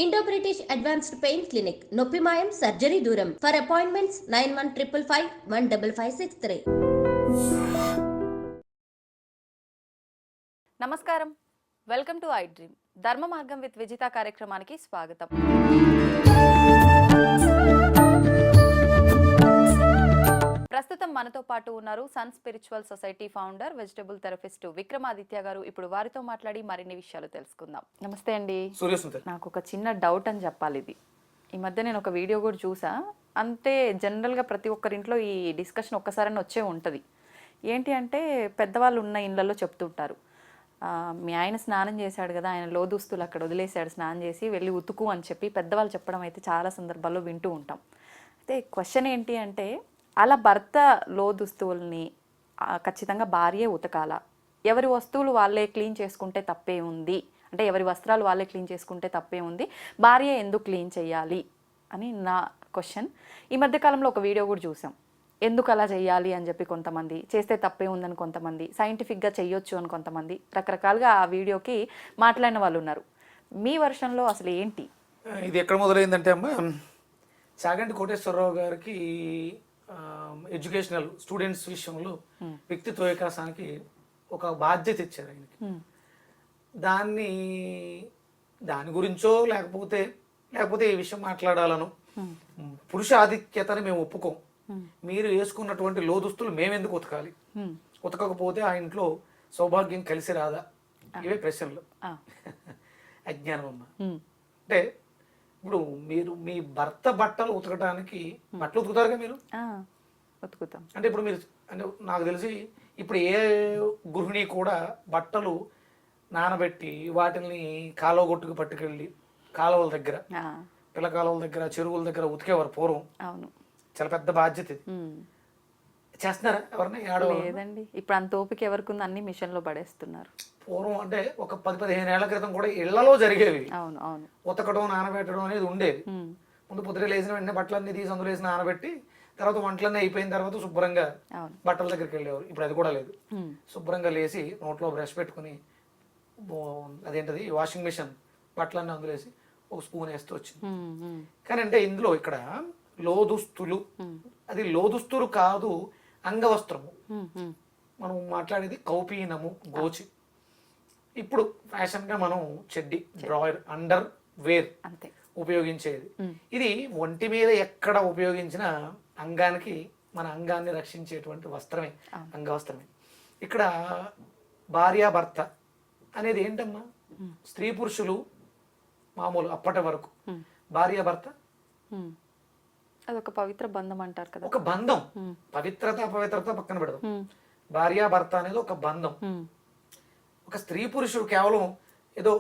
Indo British advanced pain clinic నొప్పి మాయం surgery దూరం ఫర్ అపాయింట్మెంట్స్ 9155515563. నమస్కారం, వెల్కమ్ టు ఐ డ్రీమ్. ధర్మ మార్గం విత్ విజిత కార్యక్రమానికి స్వాగతం. ప్రస్తుతం మనతో పాటు ఉన్నారు Sun Spiritual Society founder, vegetable therapist Vikramaditya గారు. ఇప్పుడు వారితో మాట్లాడి మరిన్ని విషయాలు తెలుసుకుందాం. నమస్తే అండి. నాకు ఒక చిన్న డౌట్ అని చెప్పాలి. ఇది ఈ మధ్య నేను ఒక వీడియో కూడా చూసా. అంతే జనరల్గా ప్రతి ఒక్కరింట్లో ఈ డిస్కషన్ ఒక్కసారైనా వచ్చే ఉంటుంది. ఏంటి అంటే, పెద్దవాళ్ళు ఉన్న ఇళ్ళల్లో చెప్తుంటారు, మీ ఆయన స్నానం చేశాడు కదా, ఆయన లోదుస్తులు అక్కడ వదిలేశాడు, స్నానం చేసి వెళ్ళి ఉతుకు అని చెప్పి పెద్దవాళ్ళు చెప్పడం అయితే చాలా సందర్భాల్లో వింటూ ఉంటాం. అయితే క్వశ్చన్ ఏంటి అంటే, అలా భర్త లోదుస్తువుల్ని ఖచ్చితంగా భార్యే ఉతకాలా? ఎవరి వస్తువులు వాళ్ళే క్లీన్ చేసుకుంటే తప్పే ఉంది అంటే, ఎవరి వస్త్రాలు వాళ్ళే క్లీన్ చేసుకుంటే తప్పే ఉంది, భార్య ఎందుకు క్లీన్ చేయాలి అని నా క్వశ్చన్. ఈ మధ్యకాలంలో ఒక వీడియో కూడా చూసాం, ఎందుకు అలా చేయాలి అని చెప్పి కొంతమంది, చేస్తే తప్పే ఉందని కొంతమంది, సైంటిఫిక్గా చెయ్యొచ్చు అని కొంతమంది, రకరకాలుగా ఆ వీడియోకి మాట్లాడిన వాళ్ళు ఉన్నారు. మీ వర్షన్లో అసలు ఏంటి ఇది? ఎక్కడ మొదలైందంటే అమ్మ, చాగంటి కోటేశ్వరరావు గారికి ఎడ్యుకేషనల్ స్టూడెంట్స్ విషయంలో వ్యక్తిత్వ వికాసానికి ఒక బాధ్యత ఇచ్చారు ఆయనకి. దాని గురించో లేకపోతే ఈ విషయం మాట్లాడాలను, పురుష ఆధిక్యతని మేము ఒప్పుకోం, మీరు వేసుకున్నటువంటి లోదుస్తులు మేమెందుకు ఉతకాలి, ఉతకకపోతే ఆ ఇంట్లో సౌభాగ్యం కలిసి రాదా, ఇవే ప్రశ్నలు. అజ్ఞానం అమ్మ. అంటే ఇప్పుడు మీరు మీ భర్త బట్టలు ఉతకడానికి బట్టలు ఉతుకుతారుగా మీరు? ఉతుకుతాం. అంటే ఇప్పుడు మీరు, అంటే నాకు తెలిసి ఇప్పుడు ఏ గృహిణి కూడా బట్టలు నానబెట్టి వాటిని కాలువ గొట్టుకు పట్టుకెళ్ళి కాలువల దగ్గర, పిల్ల కాలువల దగ్గర, చెరువుల దగ్గర ఉతికేవారు పూర్వం. అవును, చాలా పెద్ద బాధ్యత ఇది. చేస్తున్నారా ఎవరిని? లేదండి, ఇప్పుడు అంత ఓపిక ఎవరికి ఉంది, అన్ని మిషన్ లో పడేస్తున్నారు. పూర్వం అంటే ఒక 10-15 ఏళ్ల క్రితం కూడా ఇళ్లలో జరిగేవి. అవును అవును, ఉతకడం నానబెట్టడం అనేది ఉండేది. ముందు పొద్దున లేచిన వెంటనే బట్టలన్నీ తీసి అందులో వేసి నానబెట్టి తర్వాత వంటలన్నీ అయిపోయిన తర్వాత శుభ్రంగా బట్టల దగ్గరికి వెళ్ళేవారు. ఇప్పుడు అది కూడా లేదు. శుభ్రంగా లేచి నోట్లో బ్రష్ పెట్టుకుని, అదేంటది వాషింగ్ మిషన్, బట్టలన్నీ అందులో వేసి ఒక స్పూన్ వేస్తూ వచ్చింది. కానీ అంటే ఇందులో ఇక్కడ లోదుస్తులు, అది లోదుస్తులు కాదు, అంగవస్త్రము. మనం మాట్లాడేది కౌపీనము, గోచి. ఇప్పుడు ఫ్యాషన్ గా మనం చెడ్డి, డ్రాయర్, అండర్ వేర్ ఉపయోగించేది. ఇది ఒంటి మీద ఎక్కడ ఉపయోగించిన అంగానికి, మన అంగాన్ని రక్షించేటువంటి వస్త్రమే, అంగవస్త్రమే. ఇక్కడ భార్యాభర్త అనేది ఏంటమ్మా, స్త్రీ పురుషులు మామూలు అప్పటి వరకు భార్యాభర్త అదొక పవిత్ర బంధం అంటారు కదా. ఒక బంధం, పవిత్రత అపవిత్రత పక్కన పెడదాం. భార్యాభర్త అనేది ఒక బంధం. ఒక స్త్రీ పురుషుడు కేవలం ఏదో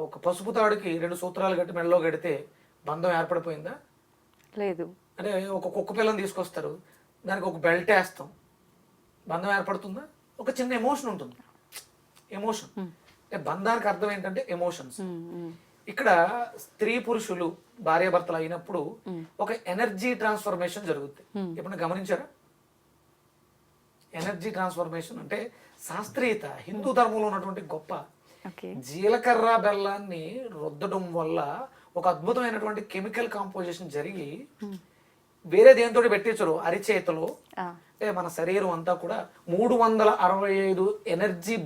ఒక పసుపు తాడుకి 2 సూత్రాలు కట్టి మెడలో కడితే బంధం ఏర్పడిపోయిందా? లేదు. అంటే ఒక కుక్క పిల్లని తీసుకొస్తారు, దానికి ఒక బెల్ట్ వేస్తాం, బంధం ఏర్పడుతుందా? ఒక చిన్న ఎమోషన్ ఉంటుంది. ఎమోషన్ అంటే బంధానికి అర్థం ఏంటంటే ఎమోషన్స్. ఇక్కడ స్త్రీ పురుషులు భార్యాభర్తలు అయినప్పుడు ఒక ఎనర్జీ ట్రాన్స్ఫర్మేషన్ జరుగుతుంది. ఎప్పుడైనా గమనించారా? ఎనర్జీ ట్రాన్స్ఫర్మేషన్ అంటే శాస్త్రీయత, హిందూ ధర్మంలో ఉన్నటువంటి గొప్ప. జీలకర్ర బెల్లాన్ని రుద్దడం వల్ల ఒక అద్భుతమైనటువంటి కెమికల్ కాంపోజిషన్ జరిగి వేరే దేనితో పెట్టించరు, అరిచేతలో అంటే మన శరీరం అంతా కూడా 365 ఎనర్జీ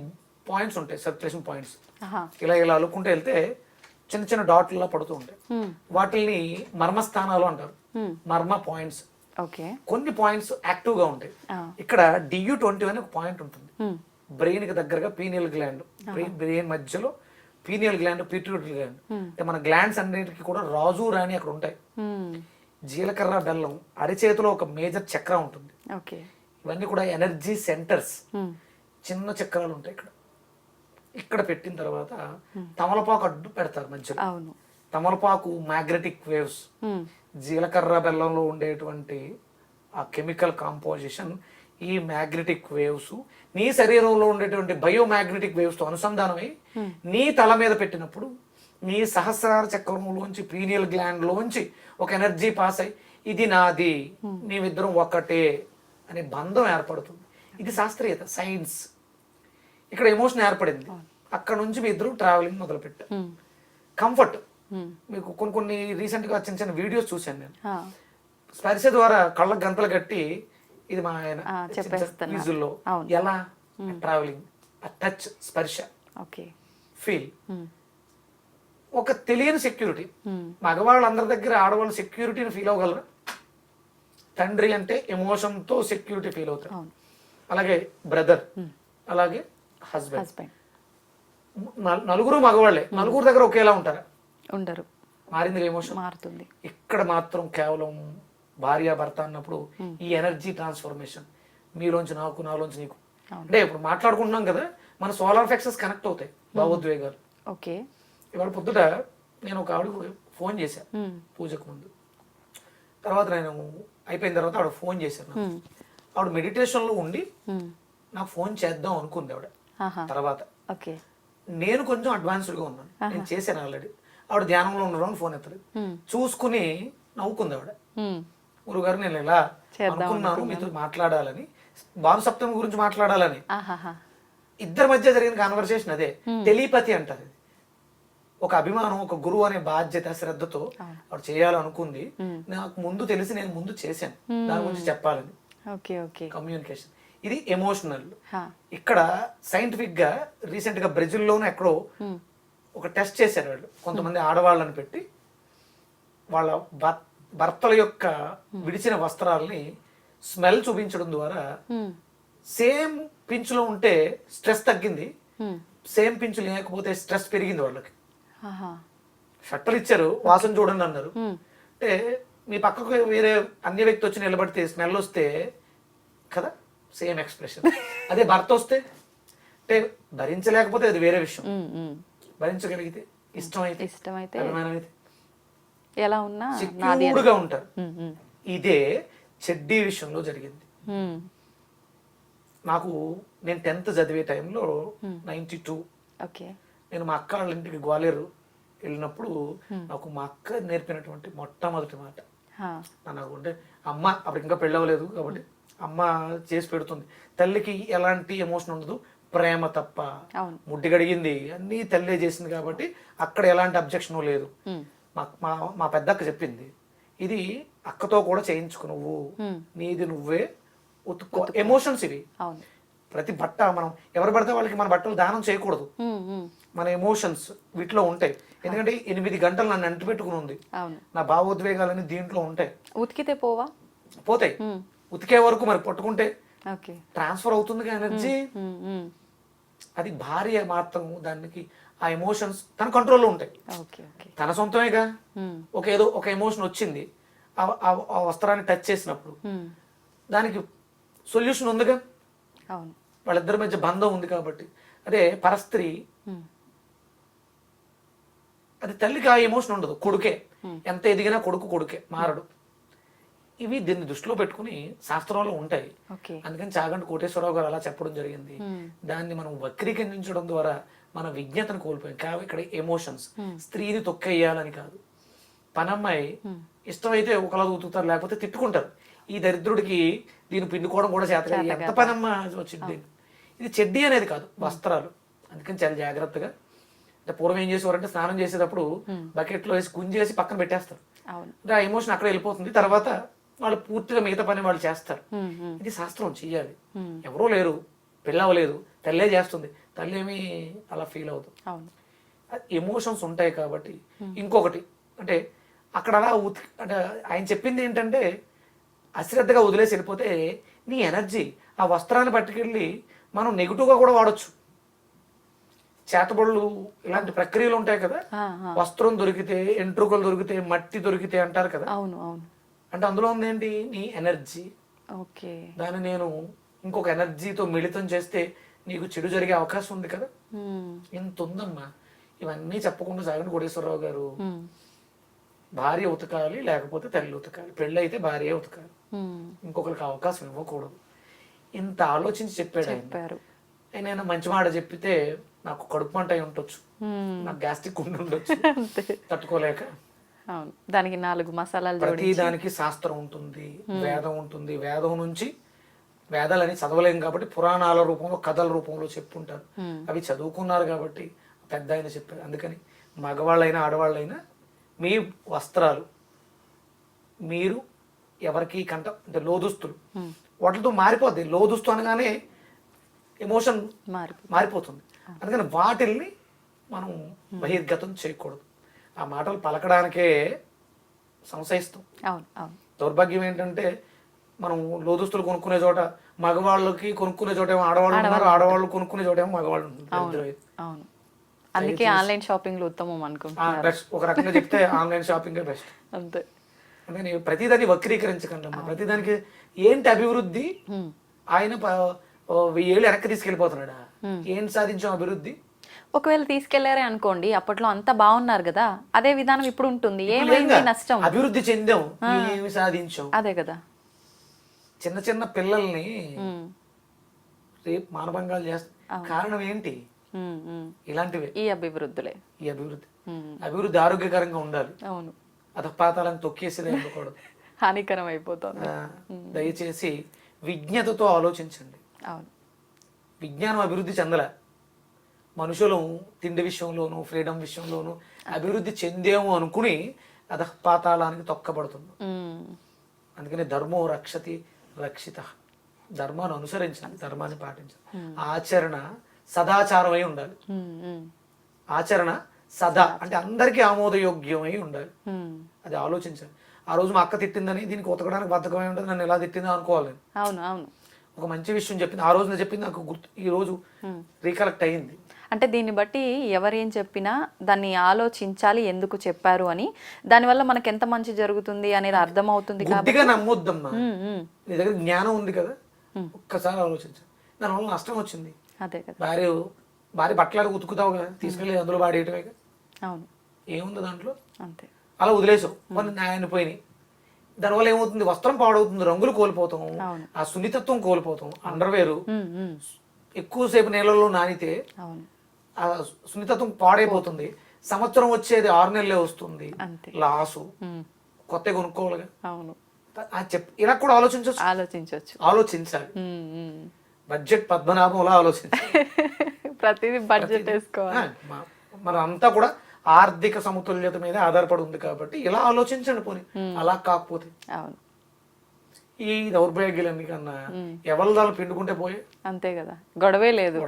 పాయింట్స్ ఉంటాయి, సర్క్యులేషన్ పాయింట్స్. ఇలా ఇలా అలుక్కుంటూ వెళ్తే చిన్న చిన్న డాట్లలో పడుతూ ఉంటాయి. వాటిని మర్మస్థానాలు అంటారు, మర్మ పాయింట్స్. కొన్ని పాయింట్స్ యాక్టివ్ గా ఉంటాయి. ఇక్కడ DU20 అని ఒక పాయింట్ ఉంటుంది, బ్రెయిన్ కి దగ్గరగా పీనియల్ గ్లాండ్, బ్రెయిన్ మధ్యలో పీనియల్ గ్లాండ్, పిట్యూటరీ గ్లాండ్. అంటే మన గ్లాండ్స్ అన్నిటికీ కూడా రాజు రాణి అక్కడ ఉంటాయి. జీలకర్ర బెల్లం అరిచేతిలో ఒక మేజర్ చక్రం ఉంటుంది. ఇవన్నీ కూడా ఎనర్జీ సెంటర్స్, చిన్న చక్రాలు ఉంటాయి. ఇక్కడ పెట్టిన తర్వాత తమలపాకు అడ్డు పెడతారు మధ్యలో. తమలపాకు మ్యాగ్నెటిక్ వేవ్స్, జీలకర్ర బెల్లంలో ఉండేటువంటి ఆ కెమికల్ కాంపోజిషన్, ఈ మ్యాగ్నెటిక్ వేవ్స్ నీ శరీరంలో ఉండేటువంటి బయోమ్యాగ్నెటిక్ వేవ్స్ తో అనుసంధానమై నీ తల మీద పెట్టినప్పుడు నీ సహస్రార చక్రంలోంచి, పీనియల్ గ్లాండ్ లోంచి ఒక ఎనర్జీ పాస్ అయి ఇది నాది, నీవిద్దరం ఒక్కటే అనే బంధం ఏర్పడుతుంది. ఇది శాస్త్రీయత, సైన్స్. ఇక్కడ ఎమోషన్ ఏర్పడింది, అక్కడ నుంచి మీ ఇద్దరు ట్రావెలింగ్ మొదలు పెట్టారు. కంఫర్ట్, మీకు కొన్ని రీసెంట్గా చిన్న చిన్న వీడియోస్ చూశాను నేను. స్పర్శ ద్వారా కళ్ళకు గంతలు కట్టి ఇది మా ఆయన ఫీజుల్లో ఎలా ట్రావెలింగ్, టచ్, స్పర్శ, ఫీల్, ఒక తెలియని సెక్యూరిటీ. మగవాళ్ళందరి దగ్గర ఆడవాళ్ళు సెక్యూరిటీని ఫీల్ అవ్వగలరు. తండ్రి అంటే ఎమోషన్తో సెక్యూరిటీ ఫీల్ అవుతారు. అలాగే బ్రదర్, అలాగే హస్బెండ్. నలుగురు మగవాళ్ళే, నలుగురు దగ్గర ఒకేలా ఉంటారా? ఉండరు. మారింది ఎమోషన్, మారుతుంది. ఇక్కడ మాత్రం కేవలం భార్య భర్త అన్నప్పుడు ఈ ఎనర్జీ ట్రాన్స్ఫర్మేషన్, మీలోంచి నాకు, నాలోంచి నీకు. అంటే ఇప్పుడు మాట్లాడుకుంటున్నాం కదా, మన సోలార్ ఫ్లెక్సెస్ కనెక్ట్ అవుతాయి భావోద్వేగాలు. ఓకే. ఇవాళ పొద్దుట నేను ఒక ఆవిడ ఫోన్ చేశాను పూజకు ముందు. తర్వాత నేను అయిపోయిన తర్వాత ఆవిడ ఫోన్ చేశాను. ఆవిడ మెడిటేషన్ లో ఉండి నాకు ఫోన్ చేద్దాం అనుకుంది ఆవిడ. తర్వాత నేను కొంచెం అడ్వాన్స్డ్ గా ఉన్నాను, నేను చేశాను ఆల్రెడీ. ఆవిడ ధ్యానంలో ఉండడం ఫోన్ ఎత్తలేదు. చూసుకుని నవ్వుకుంది ఆవిడ. గురుగారు నేను ఇలా అనుకున్నాను మీతో మాట్లాడాలని, భానుసప్తమి గురించి మాట్లాడాలని. ఇద్దరి మధ్య జరిగిన కాన్వర్సేషన్ అదే టెలిపతి అంటారు. ఒక అభిమానం, ఒక గురువు అనే బాధ్యత, శ్రద్ధతో ఆవిడ చేయాలనుకుంది. నాకు ముందు తెలిసి నేను ముందు చేశాను దాని గురించి చెప్పాలని. కమ్యూనికేషన్ ఇది ఎమోషనల్. ఇక్కడ సైంటిఫిక్ గా రీసెంట్ గా బ్రెజిల్లోనే ఎక్కడో ఒక టెస్ట్ చేశారు వాళ్ళు. కొంతమంది ఆడవాళ్ళని పెట్టి వాళ్ళ భర్తల యొక్క విడిచిన వస్త్రాలని స్మెల్ చూపించడం ద్వారా సేమ్ పించులో ఉంటే స్ట్రెస్ తగ్గింది, సేమ్ పించు లేకపోతే స్ట్రెస్ పెరిగింది వాళ్ళకి. షట్టలు ఇచ్చారు, వాసన చూడండి అన్నారు. అంటే మీ పక్కకు వేరే అన్య వ్యక్తి వచ్చి నిలబడితే స్మెల్ వస్తే కదా సేమ్ ఎక్స్ప్రెషన్. అదే భర్త వస్తే అంటే భరించలేకపోతే అది వేరే విషయం, భరించగలిగితే ఇష్టమైతే అభిమానం అయితే ఎలా ఉన్నా సెక్యూర్డ్గా ఉంటారు. ఇదే చెడ్డీ విషయంలో జరిగింది. నాకు నేను 10th చదివే టైంలో 92 నేను మా అక్క వాళ్ళ ఇంటికి గ్వాలేరు వెళ్ళినప్పుడు నాకు మా అక్క నేర్పినటువంటి మొట్టమొదటి మాట నాకు అంటే, అమ్మ అప్పుడు ఇంకా పెళ్ళవలేదు కాబట్టి అమ్మ చేసి పెడుతుంది. తల్లికి ఎలాంటి ఎమోషన్ ఉండదు, ప్రేమ తప్ప. ముడ్డి గడిగింది అన్నీ తల్లే చేసింది కాబట్టి అక్కడ ఎలాంటి అబ్జెక్షన్ లేదు. మా పెద్దక్క చెప్పింది, ఇది అక్కతో కూడా చేయించుకు, నువ్వు నీది నువ్వే ఉతుక్కో. ఎమోషన్స్ ఇవి. ప్రతి బట్ట మనం ఎవరు పడితే వాళ్ళకి మన బట్టలు దానం చేయకూడదు. మన ఎమోషన్స్ వీటిలో ఉంటాయి. ఎందుకంటే 8 గంటలు నన్ను అంటి పెట్టుకుని ఉంది. నా భావోద్వేగాలని దీంట్లో ఉంటాయి. ఉతికితే పోతాయి. ఉతికే వరకు మరి పట్టుకుంటే ట్రాన్స్ఫర్ అవుతుంది ఎనర్జీ. అది భార్య మాత్రం దానికి ఆ ఎమోషన్స్ తన కంట్రోల్లో ఉంటాయి. తన సొంతమేగా. ఏదో ఒక ఎమోషన్ వచ్చింది, ఆ వస్త్రాన్ని టచ్ చేసినప్పుడు దానికి సొల్యూషన్ ఉందిగా. వాళ్ళిద్దరి మధ్య బంధం ఉంది కాబట్టి. అదే పరస్త్రీ, అది తల్లికి ఆ ఎమోషన్ ఉండదు, కొడుకే. ఎంత ఎదిగినా కొడుకే, మారడు. ఇవి దీన్ని దృష్టిలో పెట్టుకుని శాస్త్రంలో ఉంటాయి. అందుకని చాగంటి కోటేశ్వరరావు గారు అలా చెప్పడం జరిగింది. దాన్ని మనం వక్రీకరించడం ద్వారా మన విజ్ఞతను కోల్పోయాం. ఇక్కడ ఎమోషన్స్ స్త్రీని తొక్కేయాలని కాదు. పనమ్మాయి ఇష్టమైతే ఒకలా ఉతుకుతారు, లేకపోతే తిట్టుకుంటారు. ఈ దరిద్రుడికి దీన్ని పిండుకోవడం కూడా చేత, ఎంత పనమ్మ వచ్చింది. ఇది చెడ్డీ అనేది కాదు, వస్త్రాలు. అందుకని చాలా జాగ్రత్తగా. అంటే పూర్వం ఏం చేసేవారంటే స్నానం చేసేటప్పుడు బకెట్లో వేసి గుంజేసి పక్కన పెట్టేస్తారు. ఆ ఎమోషన్ అక్కడ వెళ్ళిపోతుంది. తర్వాత వాళ్ళు పూర్తిగా మిగతా పని వాళ్ళు చేస్తారు. ఇది శాస్త్రం చెయ్యాలి. ఎవరూ లేరు, పెళ్ళవలేదు, తల్లే చేస్తుంది. తల్లి ఏమి అలా ఫీల్ అవుతుంది. ఎమోషన్స్ ఉంటాయి కాబట్టి. ఇంకొకటి అంటే అక్కడ అలా అంటే ఆయన చెప్పింది ఏంటంటే, అశ్రద్ధగా వదిలేసి వెళ్ళిపోతే నీ ఎనర్జీ ఆ వస్త్రాన్ని పట్టుకెళ్ళి మనం నెగిటివ్గా కూడా వాడచ్చు. చేతబడులు ఇలాంటి ప్రక్రియలు ఉంటాయి కదా. వస్త్రం దొరికితే, ఎంట్రుకలు దొరికితే, మట్టి దొరికితే అంటారు కదా. అంటే అందులో ఉంది ఏంటి, నీ ఎనర్జీ. దాన్ని నేను ఇంకొక ఎనర్జీతో మిళితం చేస్తే నీకు చెడు జరిగే అవకాశం ఉంది కదా. ఇంత ఉందమ్మా. ఇవన్నీ చెప్పకుండా చాగంటి కోటేశ్వరరావు గారు భార్య ఉతకాలి, లేకపోతే తల్లి ఉతకాలి, పెళ్ళైతే భార్య ఉతకాలి, ఇంకొకరికి అవకాశం ఇవ్వకూడదు. ఇంత ఆలోచించి చెప్పాడు ఆయన. ఆయన మంచి మాట చెప్పితే నాకు కడుపు మంట అయి ఉండొచ్చు, నాకు గ్యాస్ట్రిక్ ఉండి ఉండొచ్చు, తట్టుకోలేక. దానికి 4 మసాలాలు. ప్రతి దానికి శాస్త్రం ఉంటుంది, వేదం ఉంటుంది. వేదం నుంచి వేదాలని చదవలేం కాబట్టి పురాణాల రూపంలో, కథల రూపంలో చెప్పుంటారు. అవి చదువుకున్నారు కాబట్టి పెద్ద ఆయన చెప్పారు. అందుకని మగవాళ్ళైనా ఆడవాళ్ళైనా మీ వస్త్రాలు మీరు ఎవరికి అంటే లోదుస్తులు వాటితో మారిపోద్ది. లోదుస్తు అనగానే ఎమోషన్ మారిపోతుంది. అందుకని వాటిల్ని మనం బహిర్గతం చేయకూడదు. ఆ మాటలు పలకడానికే సంశయిస్తాం. దౌర్భాగ్యం ఏంటంటే మనం లోదుస్తులు కొనుక్కునే చోట మగవాళ్ళకి కొనుక్కునే చోట ఏమో ఆడవాళ్ళు ఉన్నారు, ఆడవాళ్ళు కొనుక్కునే చోట ఏమో మగవాళ్ళు ఉంటారు. అందుకే ఆన్లైన్ షాపింగ్ ఉత్తమం అనుకుంటున్నాను. ఒక రకంగా చెప్తే ఆన్లైన్ షాపింగ్ బెస్ట్. అంతే. అందుకని ప్రతిదాన్ని వక్రీకరించకండి. ప్రతిదానికి ఏంటి అభివృద్ధి? ఆయన 1000 ఏళ్ళు వెనక్కి తీసుకెళ్లిపోతున్నాడా? ఏం సాధించాం అభివృద్ధి? ఒకవేళ తీసుకెళ్లారే అనుకోండి, అప్పట్లో అంతా బాగున్నారు కదా, అదే విధానం ఇప్పుడు ఉంటుంది. ఏమైంది నష్టం? అభివృద్ధి చెందాం, ఏమి సాధించాం? అదే కదా. చిన్న చిన్న పిల్లల్ని రేపు మానభంగాలు చేస్తా. కారణం ఏంటి? ఇలాంటివే ఈ అభివృద్ధి. అభివృద్ధి ఆరోగ్యకరంగా ఉండాలి. అవును. అధపాతాలను తొక్కేసేది ఉండకూడదు, హానికరం అయిపోతుంది. దయచేసి విజ్ఞతతో ఆలోచించండి. అవును. విజ్ఞానం అభివృద్ధి చెందలే. మనుషులు తిండి విషయంలోను ఫ్రీడమ్ విషయంలోను అభివృద్ధి చెందేమో అనుకుని అధపాతాళానికి తొక్కబడుతుంది. అందుకని ధర్మో రక్షతి రక్షిత. ధర్మాన్ని అనుసరించాలి, ధర్మాన్ని పాటించాలి. ఆచరణ సదాచారమై ఉండాలి. ఆచరణ సదా అంటే అందరికీ ఆమోదయోగ్యమై ఉండాలి. అది ఆలోచించాలి. ఆ రోజు మా అక్క తిట్టిందని దీనికి ఉతకడానికి బద్ధకమై ఉంటుంది, నన్ను ఎలా తిట్టిందో అనుకోవాలి. అవును అవును. ఒక మంచి విషయం చెప్పింది, ఆ రోజు నేను చెప్పింది నాకు గుర్తు, ఈ రోజు రీకలెక్ట్ అయ్యింది. అంటే దీన్ని బట్టి ఎవరేం చెప్పినా దాన్ని ఆలోచించాలి, ఎందుకు చెప్పారు అని. దానివల్ల మనకి ఎంత మంచి జరుగుతుంది అనేది అర్థమవుతుంది. గుడ్డిగా నమ్మొద్దమ్మా. నీ దగ్గర జ్ఞానం ఉంది కదా, ఒక్కసారి ఆలోచించాలి. దానివల్ల నష్టం వచ్చింది. అదే కదా. భార్య బట్టలు ఉతుకుతావు కదా, తీసుకెళ్ళి అందులో వాడేయటమే. అవును. ఏముంది దాంట్లో? అంతే. అలా వదిలేసావు, మన న్యాయాన్ని పోయినాయి. దానివల్ల ఏమవుతుంది? వస్త్రం పాడవుతుంది, రంగులు కోల్పోతాం, ఆ సున్నితత్వం కోల్పోతాం. అండర్వేరు ఎక్కువసేపు నీళ్ళలో నానితే ఆ సున్నితత్వం పాడైపోతుంది. సంవత్సరం వచ్చేది 6 నెలలే వస్తుంది, లాసు. కొత్త కొనుక్కోవాలిగా. అవును. ఇలా కూడా ఆలోచించాలి. బడ్జెట్ పద్మనాభంలా ఆలోచించాలి. ప్రతిదీ బడ్జెట్ వేసుకోవాలి. మన అంతా కూడా ఆర్థిక సమతుల్యత మీద ఆధారపడి ఉంది కాబట్టి ఇలా ఆలోచించండి. పోనీ అలా కాకపోతే అవును, ఈ దౌర్భాగ్యాలన్నీ కన్నా ఎవరి దాన్ని పిండుకుంటే పోయే. అంతే కదా, గొడవే లేదు.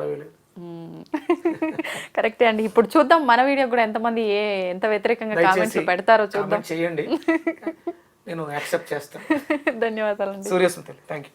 కరెక్టే అండి. ఇప్పుడు చూద్దాం మన వీడియో కూడా ఎంతమంది ఎంత వ్యతిరేకంగా కామెంట్స్ పెడతారో చూద్దాం. చేయండి, నేను యాక్సెప్ట్ చేస్తాను. ధన్యవాదాలు. Suryasmriti, thank you.